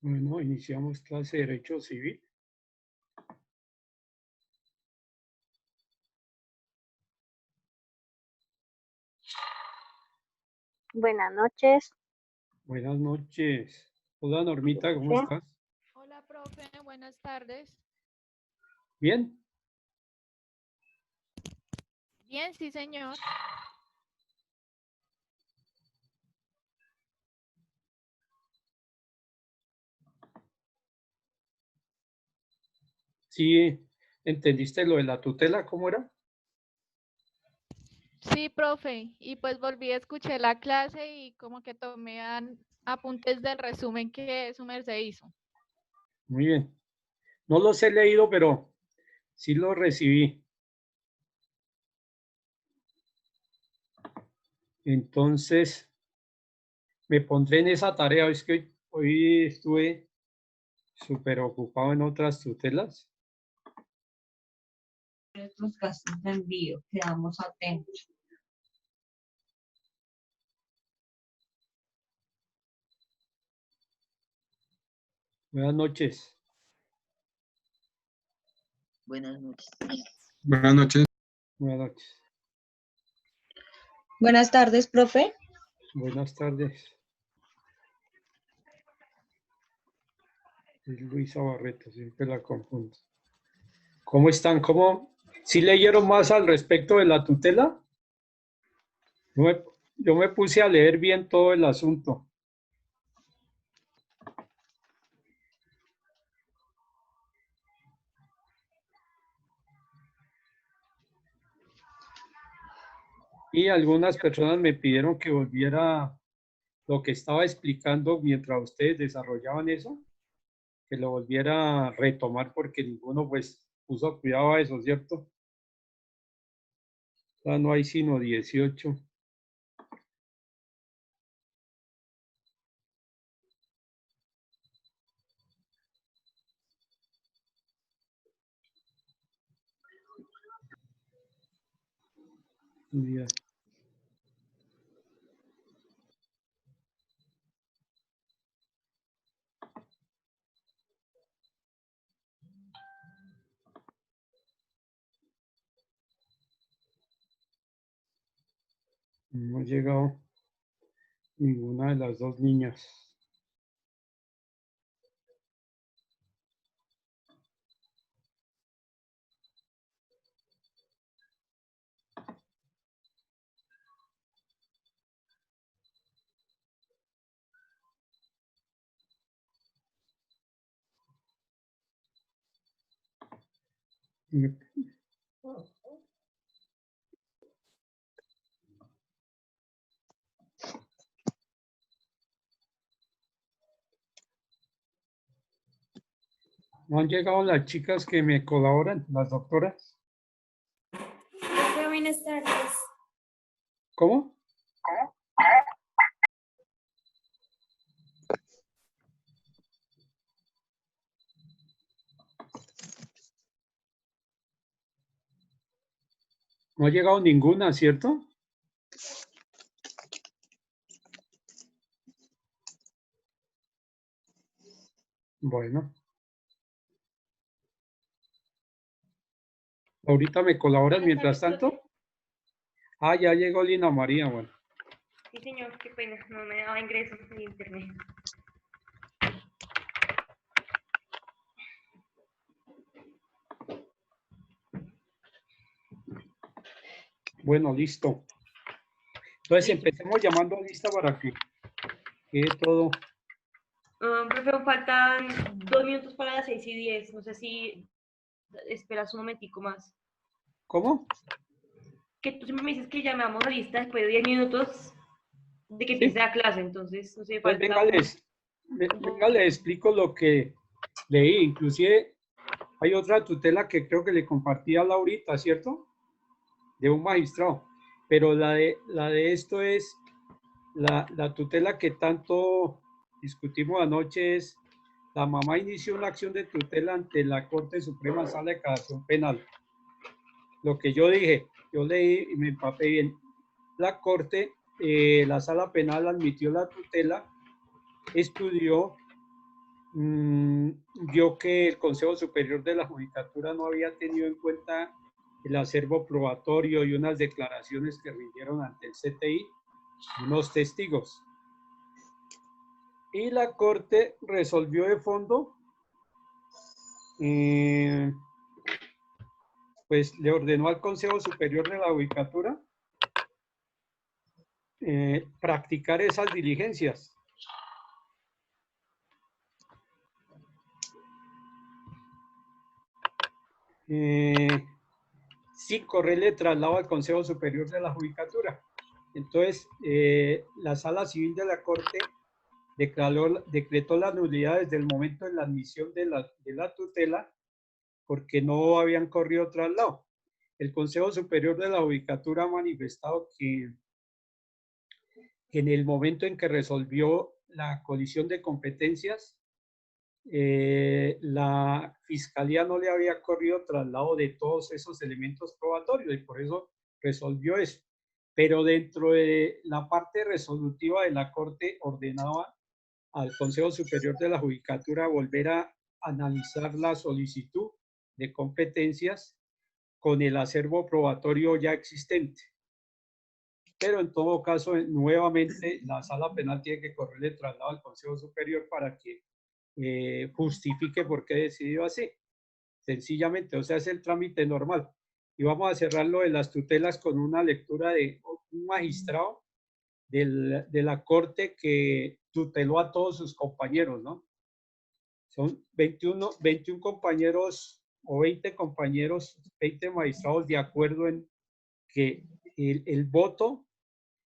Bueno, iniciamos clase de Derecho Civil. Buenas noches. Buenas noches. Hola Normita, ¿cómo estás? Hola, profe, buenas tardes. ¿Bien? Bien, sí, señor. Sí, ¿entendiste lo de la tutela? ¿Cómo era? Sí, profe. Y pues volví a escuchar la clase y como que tomé apuntes del resumen que su merced hizo. Muy bien. No los he leído, pero sí los recibí. Entonces, me pondré en esa tarea. Es que hoy estuve súper ocupado en otras tutelas. Nuestros gastos de envío, quedamos atentos. Buenas noches. Buenas noches. Buenas noches. Buenas noches. Buenas tardes, profe. Buenas tardes. Es Luisa Barreto, siempre la confundo. ¿Cómo están? ¿Cómo? ¿Sí leyeron más al respecto de la tutela? Yo me puse a leer bien todo el asunto. Y algunas personas me pidieron que volviera lo que estaba explicando mientras ustedes desarrollaban eso, que lo volviera a retomar porque ninguno pues puso cuidado a eso, ¿cierto? Ya no hay sino 18. Ya. No ha llegado ninguna de las dos niñas. ¿No han llegado las chicas que me colaboran, las doctoras? Buenas tardes. ¿Cómo? No ha llegado ninguna, ¿cierto? Bueno. Ahorita me colaboras mientras tanto. Ah, ya llegó Lina María, bueno. Sí, señor, qué pena, no me daba ingreso en internet. Bueno, listo. Entonces Listo. empecemos llamando a lista para que quede todo. Profe, faltan 2 minutos para las 6:10. No sé si esperas un momentico más. ¿Cómo? Que tú siempre me dices que llamamos a lista después de 10 minutos de que empiece Sí. la clase, entonces, no sé, Pues falta venga, les explico lo que leí. Inclusive hay otra tutela que creo que le compartí a Laurita, ¿cierto? De un magistrado. Pero la de esto es la tutela que tanto discutimos anoche es, la mamá inició una acción de tutela ante la Corte Suprema Sala de Casación Penal. Lo que yo dije, yo leí y me empapé bien. La Corte, la Sala Penal admitió la tutela, estudió vio que el Consejo Superior de la Judicatura no había tenido en cuenta el acervo probatorio y unas declaraciones que rindieron ante el CTI unos testigos. Y la Corte resolvió de fondo, pues le ordenó al Consejo Superior de la Judicatura practicar esas diligencias. Sin correrle traslado al Consejo Superior de la Judicatura. Entonces, la Sala Civil de la Corte decretó la nulidad desde el momento de la admisión de la tutela porque no habían corrido traslado. El Consejo Superior de la Judicatura ha manifestado que en el momento en que resolvió la colisión de competencias, la Fiscalía no le había corrido traslado de todos esos elementos probatorios y por eso resolvió eso. Pero dentro de la parte resolutiva de la Corte ordenaba al Consejo Superior de la Judicatura volver a analizar la solicitud de competencias con el acervo probatorio ya existente. Pero en todo caso, nuevamente, la Sala Penal tiene que correrle traslado al Consejo Superior para que justifique por qué decidió así. Sencillamente, o sea, es el trámite normal. Y vamos a cerrar lo de las tutelas con una lectura de un magistrado de la Corte que tuteló a todos sus compañeros, ¿no? Son 21 compañeros o 20 compañeros, 20 magistrados de acuerdo en que el voto,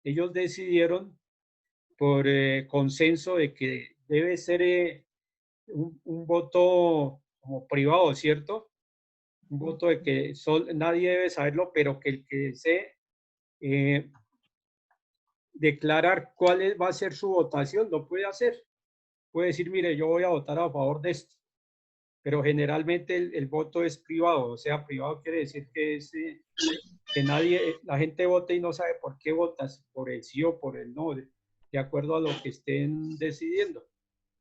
ellos decidieron por consenso de que debe ser un voto como privado, ¿cierto? Un voto de que nadie debe saberlo, pero que el que desee declarar cuál va a ser su votación, lo puede hacer. Puede decir, mire, yo voy a votar a favor de esto. Pero generalmente el voto es privado, o sea, privado quiere decir que es que la gente vote y no sabe por qué votas, por el sí o por el no, de acuerdo a lo que estén decidiendo.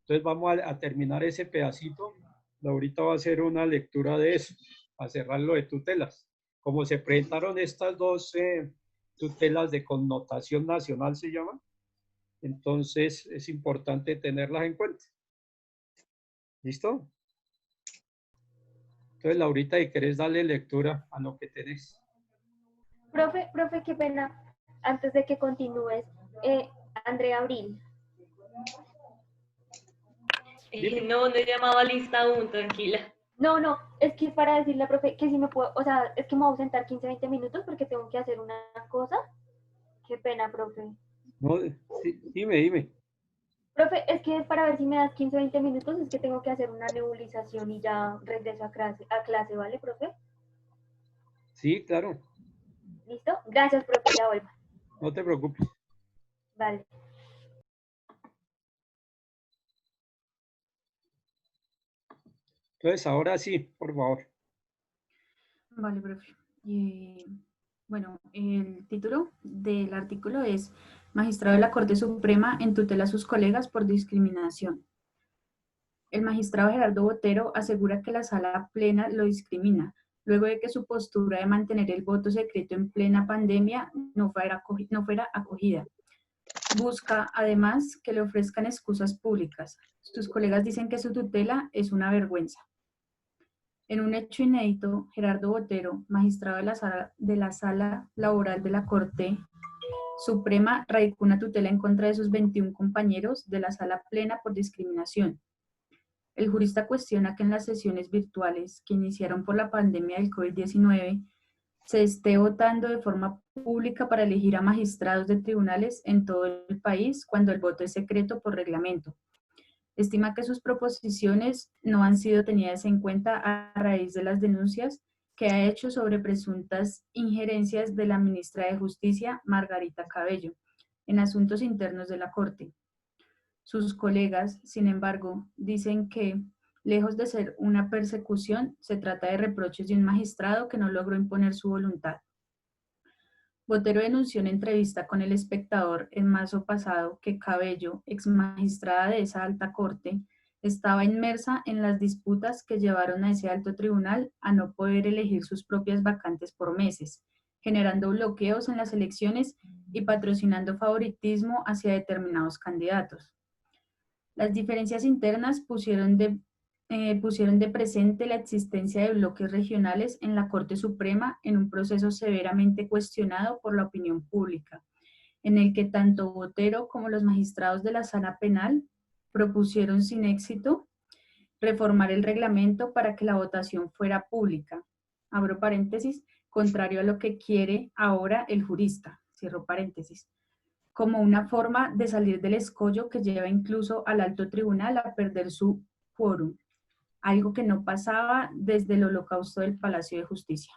Entonces vamos a terminar ese pedacito. Ahorita va a hacer una lectura de eso, a cerrar lo de tutelas. Como se presentaron estas dos tutelas de connotación nacional, se llaman, entonces es importante tenerlas en cuenta. ¿Listo? Entonces, Laurita, ¿y querés darle lectura a lo que tenés? Profe, qué pena. Antes de que continúes, Andrea Abril. No he llamado a lista aún, tranquila. No, es que para decirle a profe que si me puedo, o sea, es que me voy a ausentar 15, 20 minutos porque tengo que hacer una cosa. Qué pena, profe. No, sí, dime. Profe, es que para ver si me das 15, 20 minutos, es que tengo que hacer una nebulización y ya regreso a clase, ¿vale, profe? Sí, claro. ¿Listo? Gracias, profe, ya vuelvo. No te preocupes. Vale. Entonces, ahora sí, por favor. Vale, profe. Bueno, el título del artículo es Magistrado de la Corte Suprema en tutela a sus colegas por discriminación. El magistrado Gerardo Botero asegura que la Sala Plena lo discrimina, luego de que su postura de mantener el voto secreto en plena pandemia no fuera acogida. Busca, además, que le ofrezcan excusas públicas. Sus colegas dicen que su tutela es una vergüenza. En un hecho inédito, Gerardo Botero, magistrado de la Sala Laboral de la Corte Suprema, radicó una tutela en contra de sus 21 compañeros de la Sala Plena por discriminación. El jurista cuestiona que en las sesiones virtuales que iniciaron por la pandemia del COVID-19 se esté votando de forma pública para elegir a magistrados de tribunales en todo el país cuando el voto es secreto por reglamento. Estima que sus proposiciones no han sido tenidas en cuenta a raíz de las denuncias que ha hecho sobre presuntas injerencias de la ministra de Justicia, Margarita Cabello, en asuntos internos de la Corte. Sus colegas, sin embargo, dicen que, lejos de ser una persecución, se trata de reproches de un magistrado que no logró imponer su voluntad. Botero denunció en entrevista con El Espectador en marzo pasado que Cabello, ex magistrada de esa alta corte, estaba inmersa en las disputas que llevaron a ese alto tribunal a no poder elegir sus propias vacantes por meses, generando bloqueos en las elecciones y patrocinando favoritismo hacia determinados candidatos. Las diferencias internas pusieron de presente la existencia de bloques regionales en la Corte Suprema en un proceso severamente cuestionado por la opinión pública, en el que tanto Botero como los magistrados de la Sala Penal propusieron sin éxito reformar el reglamento para que la votación fuera pública, abro paréntesis, contrario a lo que quiere ahora el jurista, cierro paréntesis, como una forma de salir del escollo que lleva incluso al alto tribunal a perder su quórum, algo que no pasaba desde el holocausto del Palacio de Justicia.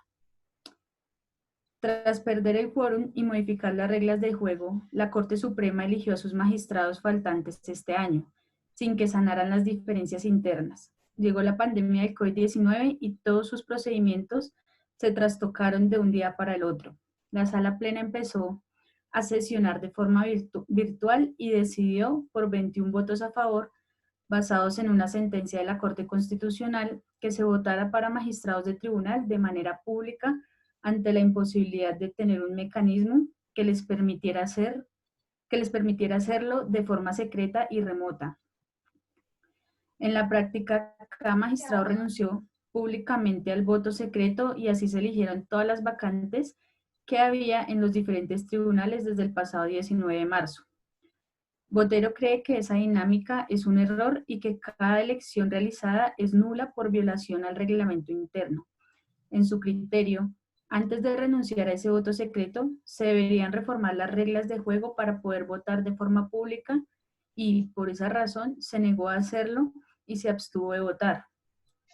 Tras perder el quórum y modificar las reglas de juego, la Corte Suprema eligió a sus magistrados faltantes este año, sin que sanaran las diferencias internas. Llegó la pandemia del COVID-19 y todos sus procedimientos se trastocaron de un día para el otro. La Sala Plena empezó a sesionar de forma virtual y decidió por 21 votos a favor, basados en una sentencia de la Corte Constitucional, que se votara para magistrados de tribunal de manera pública ante la imposibilidad de tener un mecanismo que les permitiera hacerlo de forma secreta y remota. En la práctica, cada magistrado renunció públicamente al voto secreto y así se eligieron todas las vacantes que había en los diferentes tribunales desde el pasado 19 de marzo. Botero cree que esa dinámica es un error y que cada elección realizada es nula por violación al reglamento interno. En su criterio, antes de renunciar a ese voto secreto, se deberían reformar las reglas de juego para poder votar de forma pública y por esa razón se negó a hacerlo y se abstuvo de votar.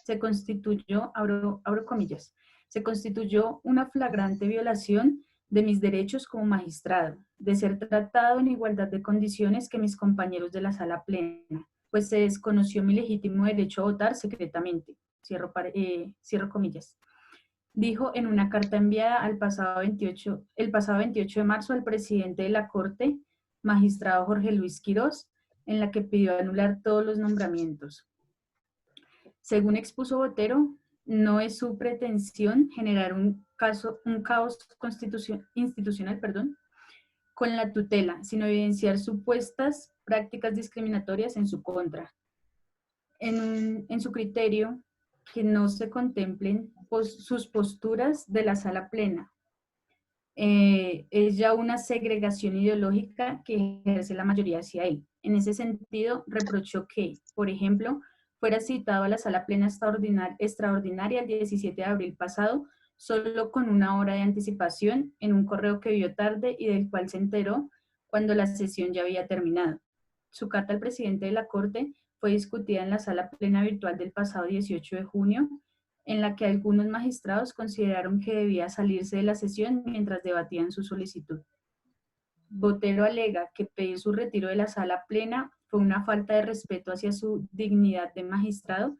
Se constituyó, abro comillas, se constituyó una flagrante violación de mis derechos como magistrado, de ser tratado en igualdad de condiciones que mis compañeros de la Sala Plena, pues se desconoció mi legítimo derecho a votar secretamente, cierro comillas. Dijo en una carta enviada el pasado 28 de marzo al presidente de la Corte, magistrado Jorge Luis Quirós, en la que pidió anular todos los nombramientos. Según expuso Botero, no es su pretensión generar un caos institucional, con la tutela, sino evidenciar supuestas prácticas discriminatorias en su contra. En su criterio, que no se contemplen sus posturas de la Sala Plena. Es ya una segregación ideológica que ejerce la mayoría hacia él. En ese sentido, reprochó que, por ejemplo, fuera citado a la Sala Plena extraordinaria el 17 de abril pasado, solo con 1 hora de anticipación en un correo que vio tarde y del cual se enteró cuando la sesión ya había terminado. Su carta al presidente de la Corte fue discutida en la Sala Plena virtual del pasado 18 de junio, en la que algunos magistrados consideraron que debía salirse de la sesión mientras debatían su solicitud. Botero alega que pedir su retiro de la Sala Plena fue una falta de respeto hacia su dignidad de magistrado,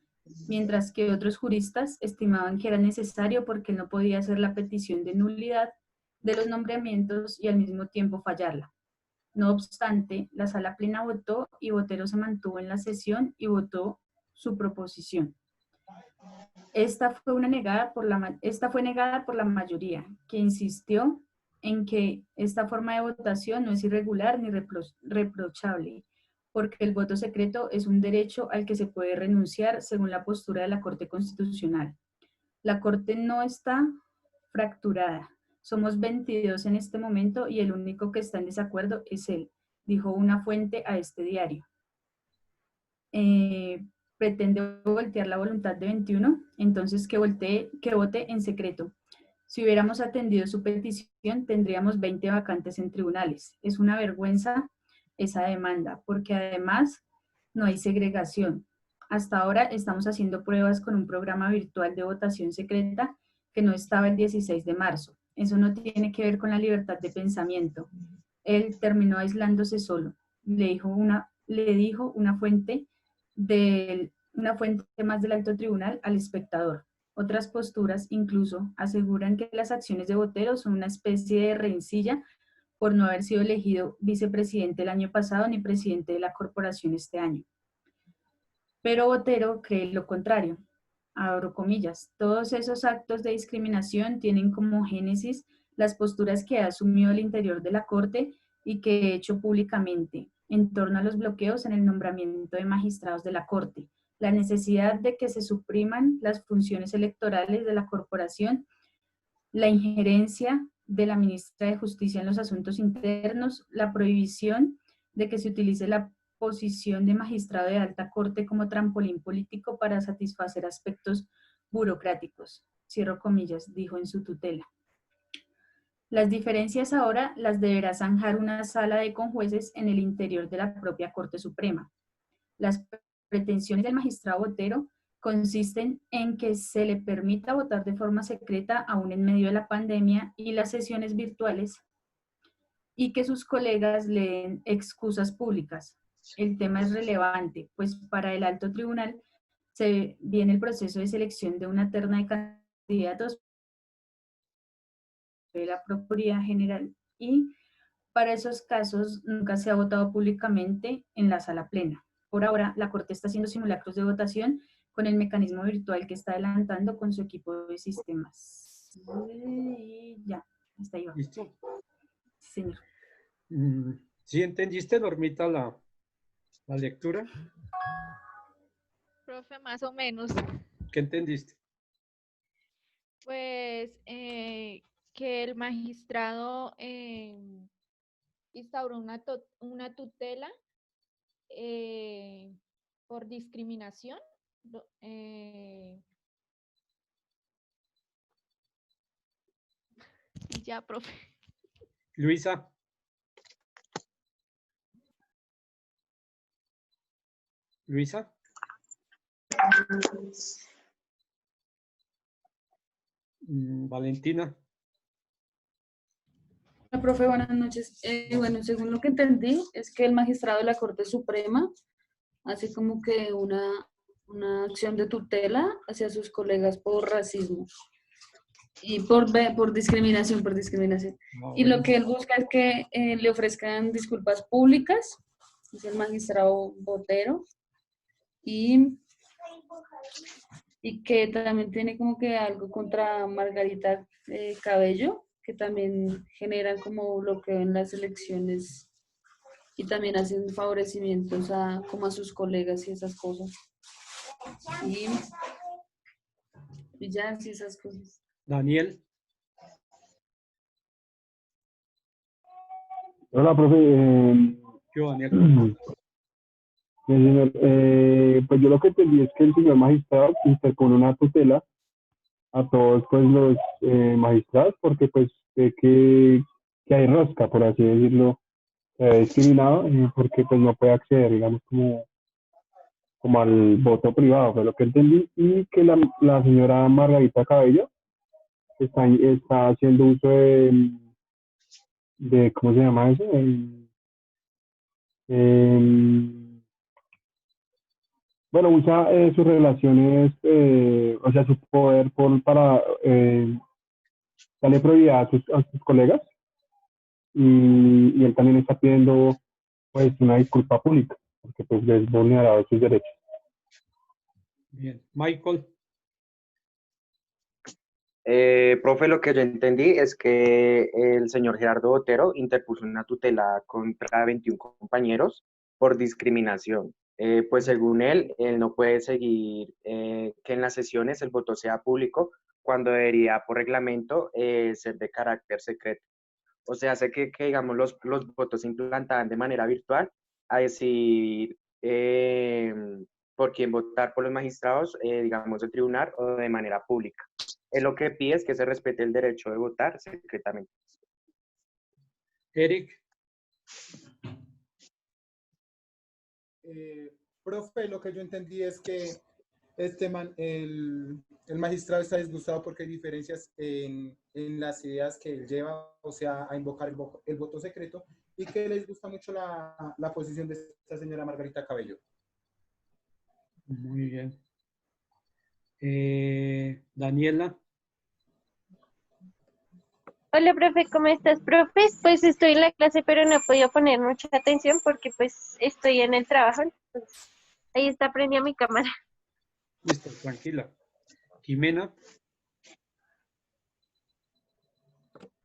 mientras que otros juristas estimaban que era necesario porque no podía hacer la petición de nulidad de los nombramientos y al mismo tiempo fallarla. No obstante, la Sala Plena votó y Botero se mantuvo en la sesión y votó su proposición. Esta fue negada por la mayoría, que insistió en que esta forma de votación no es irregular ni reprochable, porque el voto secreto es un derecho al que se puede renunciar según la postura de la Corte Constitucional. La Corte no está fracturada. Somos 22 en este momento y el único que está en desacuerdo es él, dijo una fuente a este diario. Pretende voltear la voluntad de 21, entonces que vote en secreto. Si hubiéramos atendido su petición, tendríamos 20 vacantes en tribunales. Es una vergüenza esa demanda, porque además no hay segregación. Hasta ahora estamos haciendo pruebas con un programa virtual de votación secreta que no estaba el 16 de marzo. Eso no tiene que ver con la libertad de pensamiento. Él terminó aislándose solo. Le dijo una fuente más del alto tribunal al espectador. Otras posturas incluso aseguran que las acciones de Botero son una especie de rencilla por no haber sido elegido vicepresidente el año pasado ni presidente de la corporación este año. pero Botero cree lo contrario. Abro comillas, todos esos actos de discriminación tienen como génesis las posturas que ha asumido al interior de la Corte y que he hecho públicamente en torno a los bloqueos en el nombramiento de magistrados de la Corte, la necesidad de que se supriman las funciones electorales de la corporación, la injerencia de la ministra de Justicia en los asuntos internos, la prohibición de que se utilice la posición de magistrado de alta corte como trampolín político para satisfacer aspectos burocráticos. Cierro comillas, dijo en su tutela. Las diferencias ahora las deberá zanjar una sala de conjueces en el interior de la propia Corte Suprema. Las pretensiones del magistrado Botero consisten en que se le permita votar de forma secreta aún en medio de la pandemia y las sesiones virtuales y que sus colegas leen excusas públicas. El tema es relevante, pues para el alto tribunal se viene el proceso de selección de una terna de candidatos de la Procuraduría General y para esos casos nunca se ha votado públicamente en la sala plena. Por ahora, la Corte está haciendo simulacros de votación con el mecanismo virtual que está adelantando con su equipo de sistemas. Y ya, hasta ahí va. ¿Listo? Sí, señor. ¿Sí entendiste, Normita, la lectura? Profe, más o menos. ¿Qué entendiste? Pues que el magistrado instauró una tutela por discriminación. Ya, profe. Luisa. Luisa. Valentina. Hola, profe, buenas noches. Bueno, según lo que entendí, es que el magistrado de la Corte Suprema hace como que una acción de tutela hacia sus colegas por racismo y por discriminación, Y lo que él busca es que le ofrezcan disculpas públicas, es el magistrado Botero, y que también tiene como que algo contra Margarita Cabello, que también generan como bloqueo en las elecciones y también hacen favorecimientos como a sus colegas y esas cosas. Y ya, sí, esas cosas. Daniel. Hola, profe. Yo, Daniel. Señor, pues yo lo que entendí es que el señor magistrado interpone una tutela a todos pues los magistrados porque pues ve que hay rosca, por así decirlo, discriminado porque pues no puede acceder, digamos, como al voto privado, fue lo que entendí, y que la señora Margarita Cabello está haciendo uso de ¿cómo se llama eso? Bueno, usa sus relaciones, o sea, su poder para darle prioridad a sus colegas y él también está pidiendo pues una disculpa pública porque pues es vulnerado sus derechos. Bien. Michael. Profe, lo que yo entendí es que el señor Gerardo Botero interpuso una tutela contra 21 compañeros por discriminación. Pues según él no puede seguir que en las sesiones el voto sea público cuando debería por reglamento ser de carácter secreto. O sea, hace que digamos, los votos se implantaban de manera virtual a decidir por quién votar por los magistrados, digamos, del tribunal o de manera pública. Lo que pide es que se respete el derecho de votar secretamente. Eric. Profe, lo que yo entendí es que el magistrado está disgustado porque hay diferencias en las ideas que él lleva, o sea, a invocar el voto secreto, y que le disgusta mucho la posición de esta señora Margarita Cabello. Muy bien. Daniela. Hola, profe, ¿cómo estás, profe? Pues estoy en la clase, pero no he podido poner mucha atención porque pues estoy en el trabajo, entonces Ahí está prendida mi cámara. Listo, tranquila. Jimena,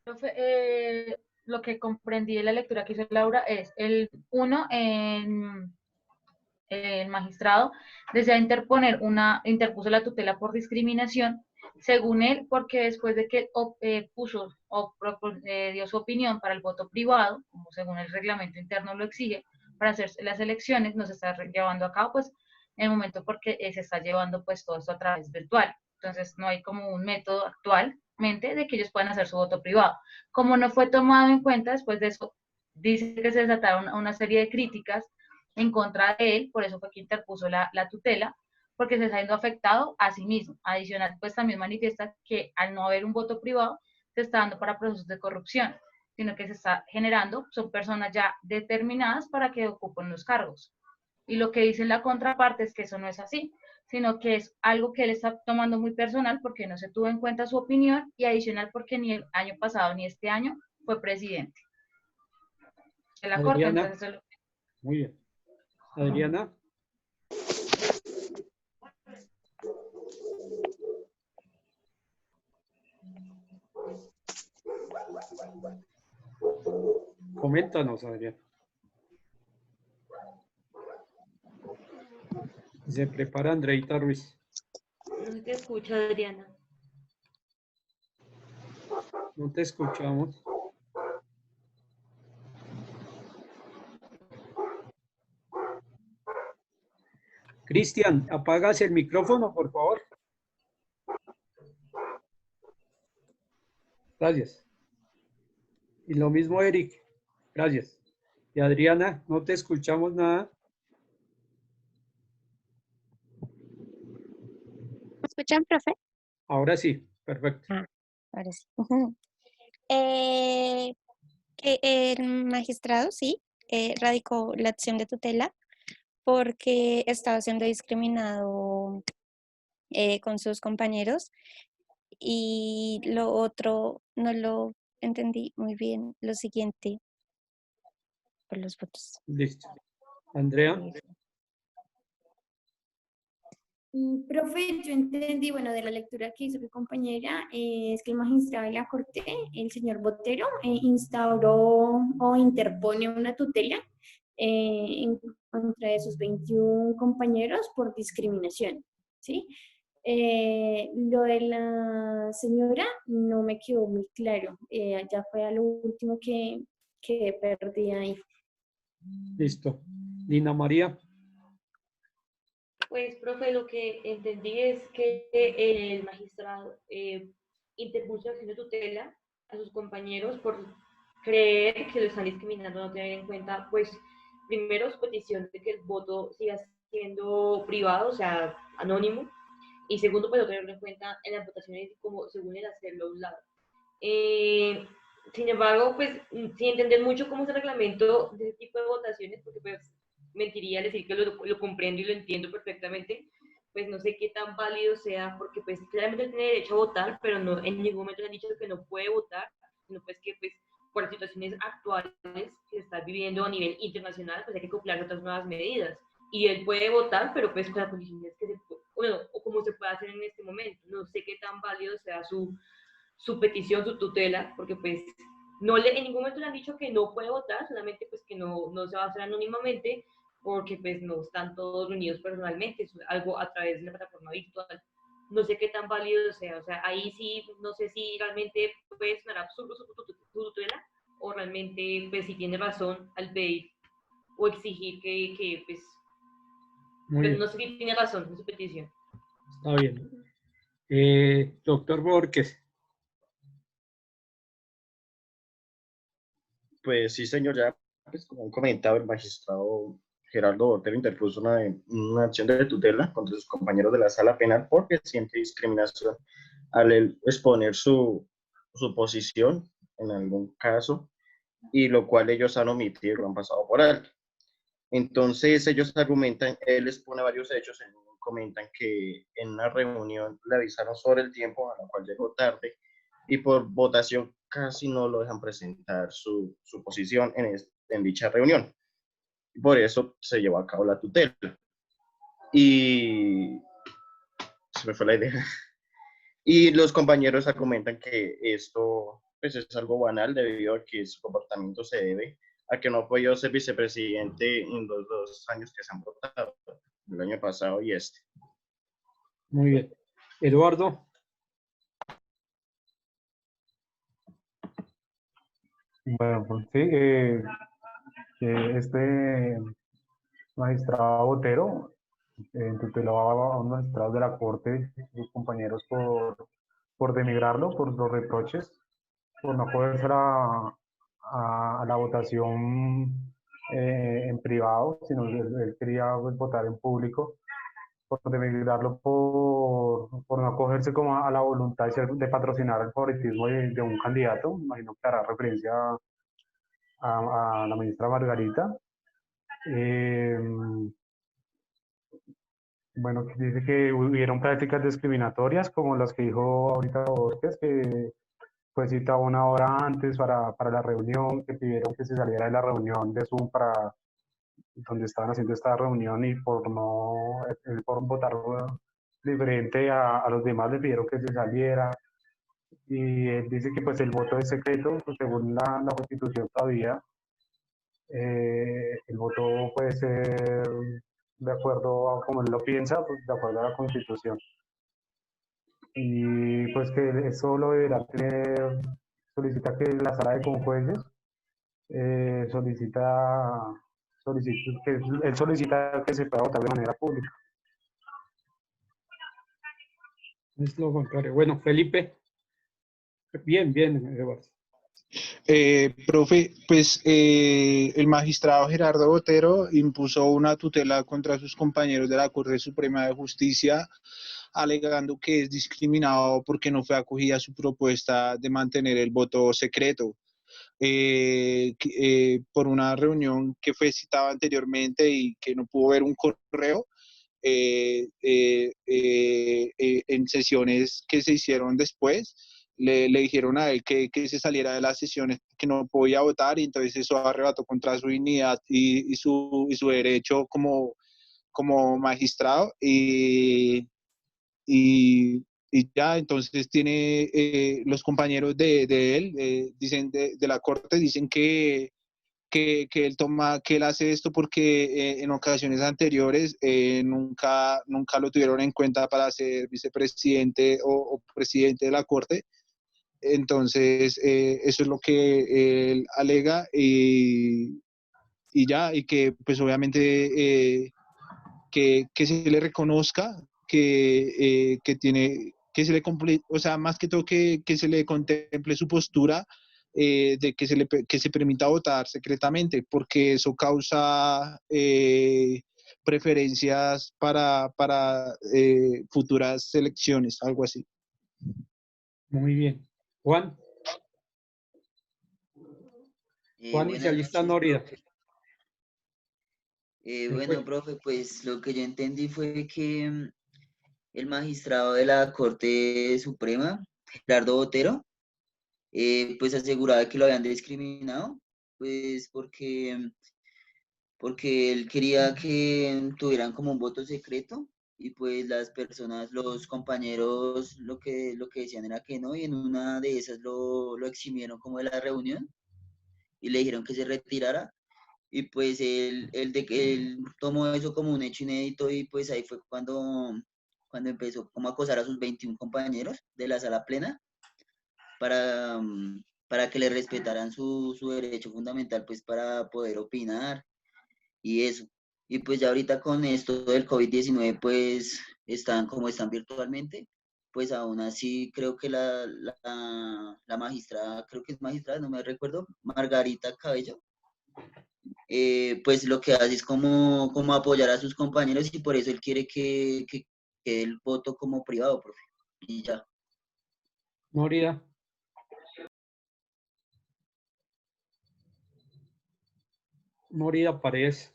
Profe, lo que comprendí de la lectura que hizo Laura es el uno en el magistrado desea interpuso la tutela por discriminación, según él, porque después de que dio su opinión para el voto privado, como según el reglamento interno lo exige, para hacer las elecciones, no se está llevando a cabo, pues, en el momento porque se está llevando, pues, todo esto a través virtual. Entonces, no hay como un método actualmente de que ellos puedan hacer su voto privado. Como no fue tomado en cuenta, después de eso, dice que se desataron una serie de críticas en contra de él, por eso fue que interpuso la tutela, porque se está viendo afectado a sí mismo. Adicional, pues también manifiesta que al no haber un voto privado, se está dando para procesos de corrupción, sino que se está generando, son personas ya determinadas para que ocupen los cargos. Y lo que dice la contraparte es que eso no es así, sino que es algo que él está tomando muy personal porque no se tuvo en cuenta su opinión y adicional porque ni el año pasado ni este año fue presidente de la Corte. Adriana. Entonces, Muy bien. Adriana. Coméntanos, Adriana. Se prepara Andreita Ruiz. No te escucho, Adriana. No te escuchamos. Cristian, apagas el micrófono, por favor. Gracias. Y lo mismo, Eric. Gracias. Y Adriana, no te escuchamos nada. ¿Me escuchan, profe? Ahora sí, perfecto. Ahora sí. Que el magistrado, sí, radicó la acción de tutela porque estaba siendo discriminado con sus compañeros. Y lo otro, no lo entendí muy bien, lo siguiente, por los votos. Listo. Andrea. Profe, yo entendí, bueno, de la lectura que hizo mi compañera, es que el magistrado de la Corte, el señor Botero, instauró o interpone una tutela en contra de sus 21 compañeros por discriminación, ¿sí? Lo de la señora no me quedó muy claro, ya fue a lo último que perdí ahí. Listo. Lina María. Pues, profe, lo que entendí es que el magistrado interpuso acción de tutela a sus compañeros por creer que lo están discriminando, no tener en cuenta, pues, primero su petición de que el voto siga siendo privado, o sea, anónimo, y segundo, pues, no tenerlo en cuenta en las votaciones como según el hacerlo a un lado. Sin embargo, pues, sin entender mucho cómo es el reglamento de ese tipo de votaciones, porque pues mentiría decir que lo comprendo y lo entiendo perfectamente, pues no sé qué tan válido sea, porque pues claramente tiene derecho a votar, pero no, en ningún momento le han dicho que no puede votar, sino pues que pues por las situaciones actuales que se está viviendo a nivel internacional, pues hay que acoplar otras nuevas medidas. Y él puede votar, pero pues con las condiciones que bueno, o como se puede hacer en este momento. No sé qué tan válido sea su petición, su tutela, porque pues no en ningún momento le han dicho que no puede votar, solamente pues que no se va a hacer anónimamente, porque pues no están todos reunidos personalmente, es algo a través de la plataforma virtual. No sé qué tan válido sea, o sea, ahí sí, no sé si realmente puede sonar absurdo su tutela, o realmente pues si tiene razón al pedir o exigir que pues, pero no sé si tiene razón en su petición. Está bien. Doctor Borges. Pues sí, señor, ya pues, como han comentado, el magistrado Gerardo Botero interpuso una acción de tutela contra sus compañeros de la sala penal porque siente discriminación al exponer su posición en algún caso, y lo cual ellos han omitido, lo han pasado por alto. Entonces ellos argumentan, él expone varios hechos, comentan que en una reunión le avisaron sobre el tiempo, a la cual llegó tarde, y por votación casi no lo dejan presentar su posición en dicha reunión. Por eso se llevó a cabo la tutela. y se me fue la idea. Y los compañeros argumentan que esto pues, es algo banal debido a que su comportamiento se debe a que no ha podido ser vicepresidente en los 2 años que se han votado, el año pasado y este. Muy bien. Eduardo. Bueno, pues sí, este magistrado Botero tuteló a un magistrado de la Corte, sus compañeros, por denigrarlo, por los reproches, por no poder ser a la votación en privado, sino él quería pues, votar en público, por denigrarlo por no acogerse como a la voluntad de patrocinar el favoritismo de un candidato. Imagino que hará referencia a la ministra Margarita. Bueno, que dice que hubieron prácticas discriminatorias como las que dijo ahorita Borges, que fue citado 1 hora antes para la reunión, que pidieron que se saliera de la reunión de Zoom para donde estaban haciendo esta reunión y por votar diferente a los demás le pidieron que se saliera. Y él dice que pues el voto es secreto, pues, según la Constitución todavía. El voto puede ser de acuerdo a como él lo piensa, pues de acuerdo a la Constitución. Y pues que eso lo deberá tener, solicita que la sala de conjueces él solicita que se pueda votar de manera pública. Es lo contrario. Bueno, Felipe. Bien, Eduardo. Profe, pues el magistrado Gerardo Botero impuso una tutela contra sus compañeros de la Corte Suprema de Justicia, alegando que es discriminado porque no fue acogida su propuesta de mantener el voto secreto. Por una reunión que fue citada anteriormente y que no pudo ver un correo, en sesiones que se hicieron después, le dijeron a él que se saliera de las sesiones, que no podía votar, y entonces eso arrebató contra su dignidad y su derecho como magistrado. Y ya, entonces tiene los compañeros de él, dicen de la Corte, dicen que él hace esto porque en ocasiones anteriores nunca lo tuvieron en cuenta para ser vicepresidente o presidente de la Corte. Entonces, eso es lo que él alega y que pues obviamente que se le reconozca que tiene, que se le o sea, más que todo que se le contemple su postura de que se permita votar secretamente, porque eso causa preferencias para futuras elecciones, algo así. Muy bien. Juan. Juan, Buenas inicialista noches, Nórida. profe. Bueno, profe, pues lo que yo entendí fue que el magistrado de la Corte Suprema, Gerardo Botero, pues aseguraba que lo habían discriminado, pues porque él quería que tuvieran como un voto secreto y pues las personas, los compañeros, lo que decían era que no, y en una de esas lo eximieron como de la reunión y le dijeron que se retirara. Y pues él tomó eso como un hecho inédito y pues ahí fue cuando empezó como a acosar a sus 21 compañeros de la sala plena para que le respetaran su derecho fundamental pues para poder opinar y eso. Y pues ya ahorita con esto del COVID-19 pues están como están virtualmente, pues aún así creo que la magistrada, creo que es magistrada, no me recuerdo, Margarita Cabello, pues lo que hace es como apoyar a sus compañeros y por eso él quiere que el voto como privado, profe. Y ya. Nórida. Nórida Paredes.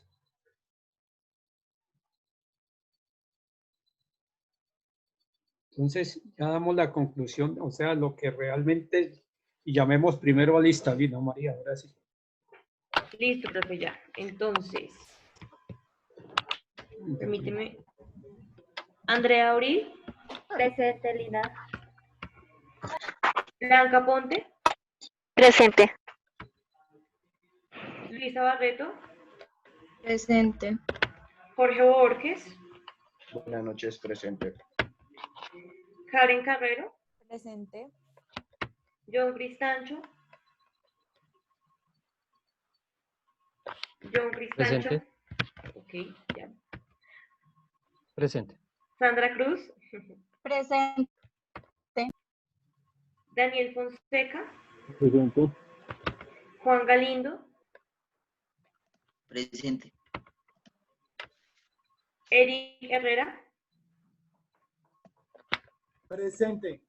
Entonces, ya damos la conclusión, o sea, lo que realmente, y llamemos primero a lista, ¿no, María? Ahora sí. Listo, profe, ya. Entonces, permíteme Andrea Abril. Presente, Lina. Blanca Ponte. Presente. Luisa Barreto. Presente. Jorge Borges. Buenas noches, presente. Karen Carrero. Presente. John Cristancho. John Cristancho. Presente. Ok, ya. Presente. Sandra Cruz. Presente. Daniel Fonseca. Presente. Juan Galindo. Presente. Eric Herrera. Presente.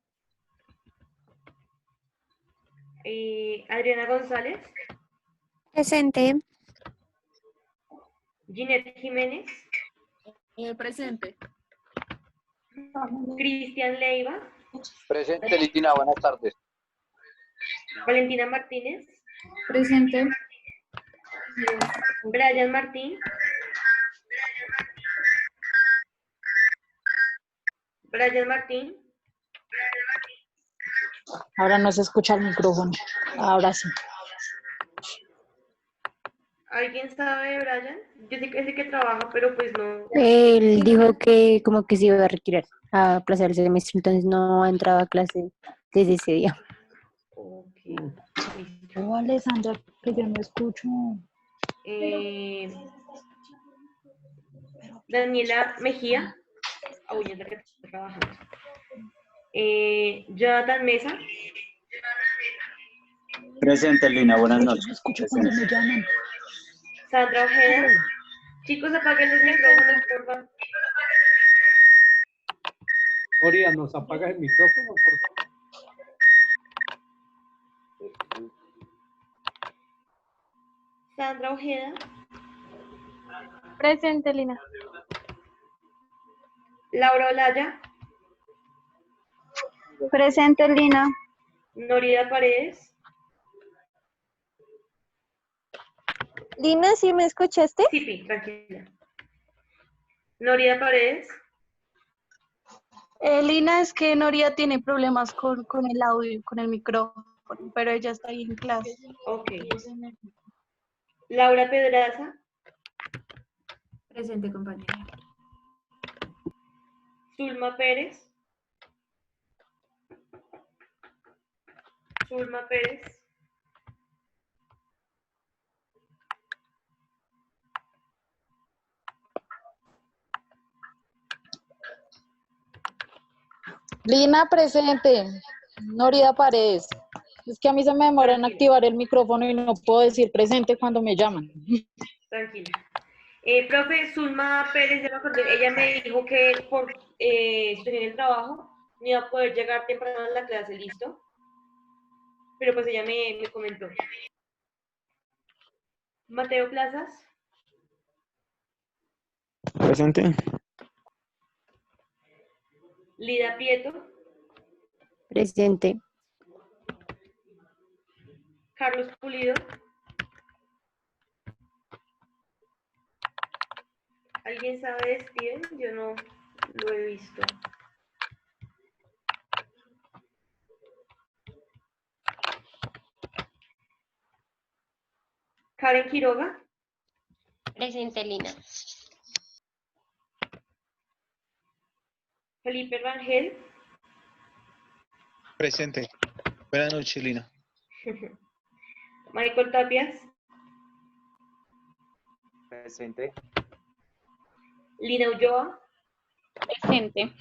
Adriana González. Presente. Ginette Jiménez. Presente. Cristian Leiva. Presente, Listina, buenas tardes. Valentina Martínez. Presente. Brian Martín. Brian Martín. Ahora no se escucha el micrófono. Ahora sí. ¿Alguien sabe de Brian? Yo sé que trabaja, pero pues no. Él dijo que como que se iba a retirar a aplazar el semestre, entonces no ha entrado a clase desde ese día. Oh, Alessandra, que yo no escucho. Daniela Mejía. Uy, es la que está trabajando. Jonathan Mesa. Presente, Lina, buenas noches. Yo escucho cuando me llaman. Sandra Ojeda. Chicos, apaguen los micrófonos, por favor. Oria, ¿nos apagas el micrófono, por favor? Sandra Ojeda. Presente, Lina. Laura Olaya. Presente, Lina. Norida Paredes. Lina, ¿sí me escuchaste? Sí, tranquila. Norida Paredes. Lina, es que Noria tiene problemas con el audio, con el micrófono, pero ella está ahí en clase. Ok. Laura Pedraza. Presente, compañera. Zulma Pérez. Zulma Pérez. Lina, presente. Norida Paredes. Es que a mí se me demora en activar el micrófono y no puedo decir presente cuando me llaman. Tranquila. Profe, Zulma Pérez, ya me acordé, ella me dijo que por estoy en el trabajo no iba a poder llegar temprano a la clase, ¿listo? Pero pues ella me comentó. Mateo Plazas. Presente. Lida Prieto. Presente. Carlos Pulido. ¿Alguien sabe de Steven? Yo no lo he visto. Karen Quiroga. Presente, Lina. Felipe Rangel. Presente. Buenas noches, Lina. Michael Tapias. Presente. Lina Ulloa. Presente.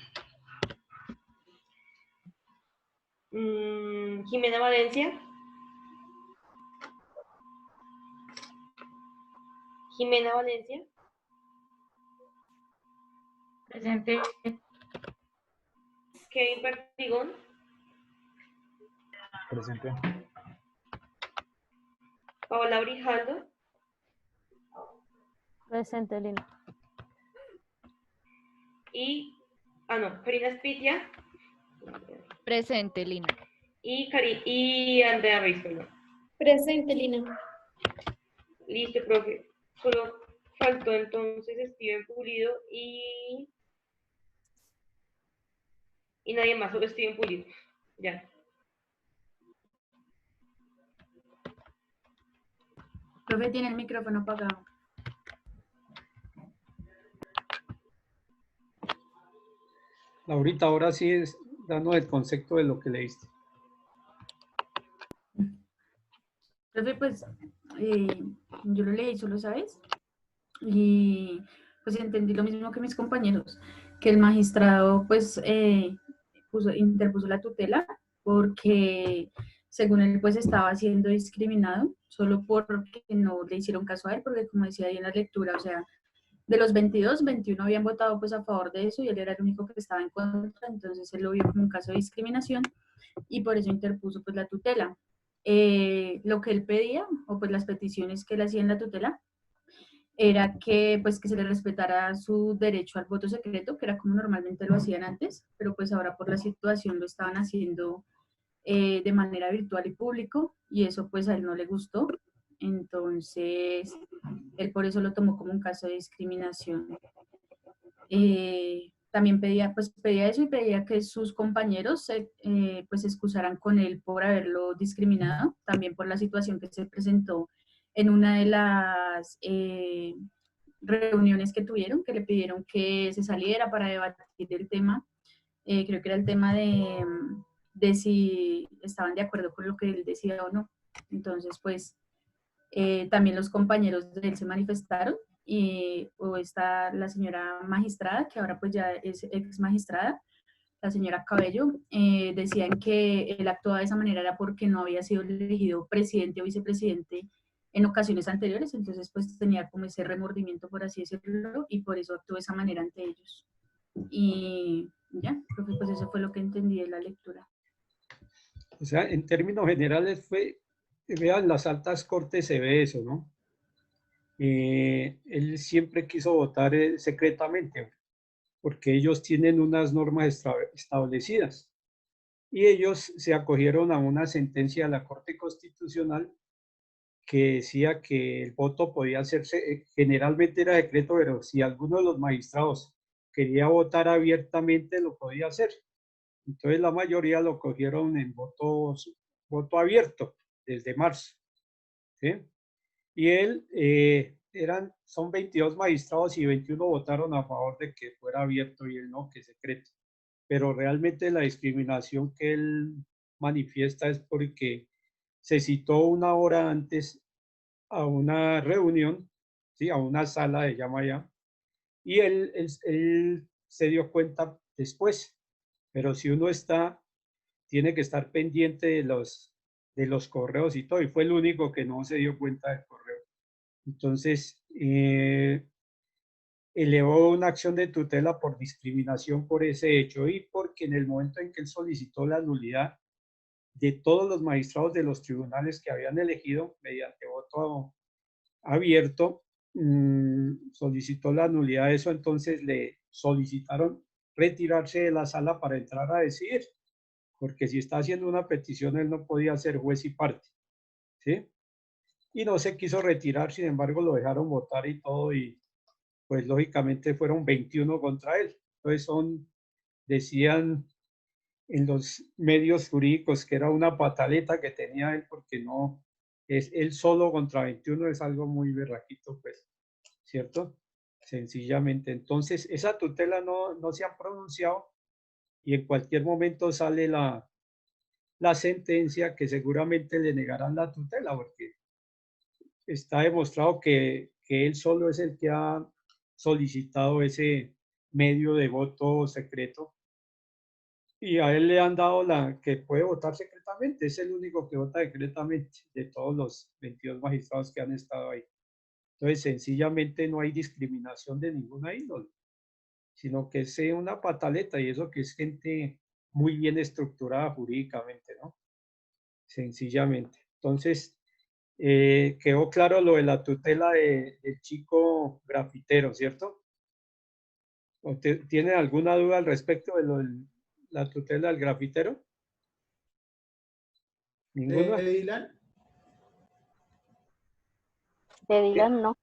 Jimena Valencia. Jimena Valencia. Presente. Kevin Perdigón. Presente. Paola Brijaldo. Presente, Lina. Y, Karina Spitia. Presente, Lina. Y Andrea Ruiz. Presente, Lina. Listo, profe. Solo faltó entonces Steven Pulido y y nadie más, solo Steven Pulido. Ya. Profe, tiene el micrófono apagado. Laurita, ahora sí es dando el concepto de lo que leíste. Profe, pues yo lo leí solo, ¿sabes? Y pues entendí lo mismo que mis compañeros, que el magistrado pues interpuso la tutela porque según él pues estaba siendo discriminado solo porque no le hicieron caso a él, porque como decía ahí en la lectura, o sea, de los 22, 21 habían votado pues a favor de eso y él era el único que estaba en contra, entonces él lo vio como un caso de discriminación y por eso interpuso pues la tutela. Lo que él pedía, o pues las peticiones que él hacía en la tutela, era que pues que se le respetara su derecho al voto secreto, que era como normalmente lo hacían antes, pero pues ahora por la situación lo estaban haciendo de manera virtual y público, y eso pues a él no le gustó, entonces él por eso lo tomó como un caso de discriminación. También pedía eso y pedía que sus compañeros pues se excusaran con él por haberlo discriminado, también por la situación que se presentó en una de las reuniones que tuvieron, que le pidieron que se saliera para debatir el tema. Creo que era el tema de si estaban de acuerdo con lo que él decía o no. Entonces, pues, también los compañeros de él se manifestaron o está la señora magistrada, que ahora pues ya es ex magistrada, la señora Cabello, decían que él actuaba de esa manera era porque no había sido elegido presidente o vicepresidente en ocasiones anteriores, entonces pues tenía como ese remordimiento, por así decirlo, y por eso actuó de esa manera ante ellos. Y ya, creo que pues eso fue lo que entendí de la lectura. O sea, en términos generales vean, las altas cortes se ve eso, ¿no? Él siempre quiso votar secretamente, porque ellos tienen unas normas establecidas y ellos se acogieron a una sentencia de la Corte Constitucional que decía que el voto podía hacerse, generalmente era secreto, pero si alguno de los magistrados quería votar abiertamente, lo podía hacer. Entonces la mayoría lo cogieron en voto abierto desde marzo, ¿sí? Y él, son 22 magistrados y 21 votaron a favor de que fuera abierto y él no, que secreto. Pero realmente la discriminación que él manifiesta es porque se citó una hora antes a una reunión, ¿sí? A una sala de llama ya, y él se dio cuenta después. Pero si uno tiene que estar pendiente de los correos y todo, y fue el único que no se dio cuenta del correo. Entonces, elevó una acción de tutela por discriminación por ese hecho y porque en el momento en que él solicitó la nulidad de todos los magistrados de los tribunales que habían elegido mediante voto abierto, solicitó la nulidad de eso, entonces le solicitaron retirarse de la sala para entrar a decidir, porque si está haciendo una petición él no podía ser juez y parte, ¿sí? Y no se quiso retirar, sin embargo lo dejaron votar y todo, y pues lógicamente fueron 21 contra él. Entonces decían en los medios jurídicos que era una pataleta que tenía él, porque no, es él solo contra 21 es algo muy berraquito, pues, ¿cierto? Sencillamente. Entonces, esa tutela no se han pronunciado y en cualquier momento sale la sentencia que seguramente le negarán la tutela, porque está demostrado que él solo es el que ha solicitado ese medio de voto secreto y a él le han dado que puede votar secretamente, es el único que vota secretamente de todos los 22 magistrados que han estado ahí. Entonces, sencillamente no hay discriminación de ninguna índole, sino que es una pataleta y eso que es gente muy bien estructurada jurídicamente, ¿no? Sencillamente. Entonces, quedó claro lo de la tutela del chico grafitero, ¿cierto? ¿Tiene alguna duda al respecto de la tutela del grafitero? ¿Ninguna? ¿De Dylan? De Dylan no.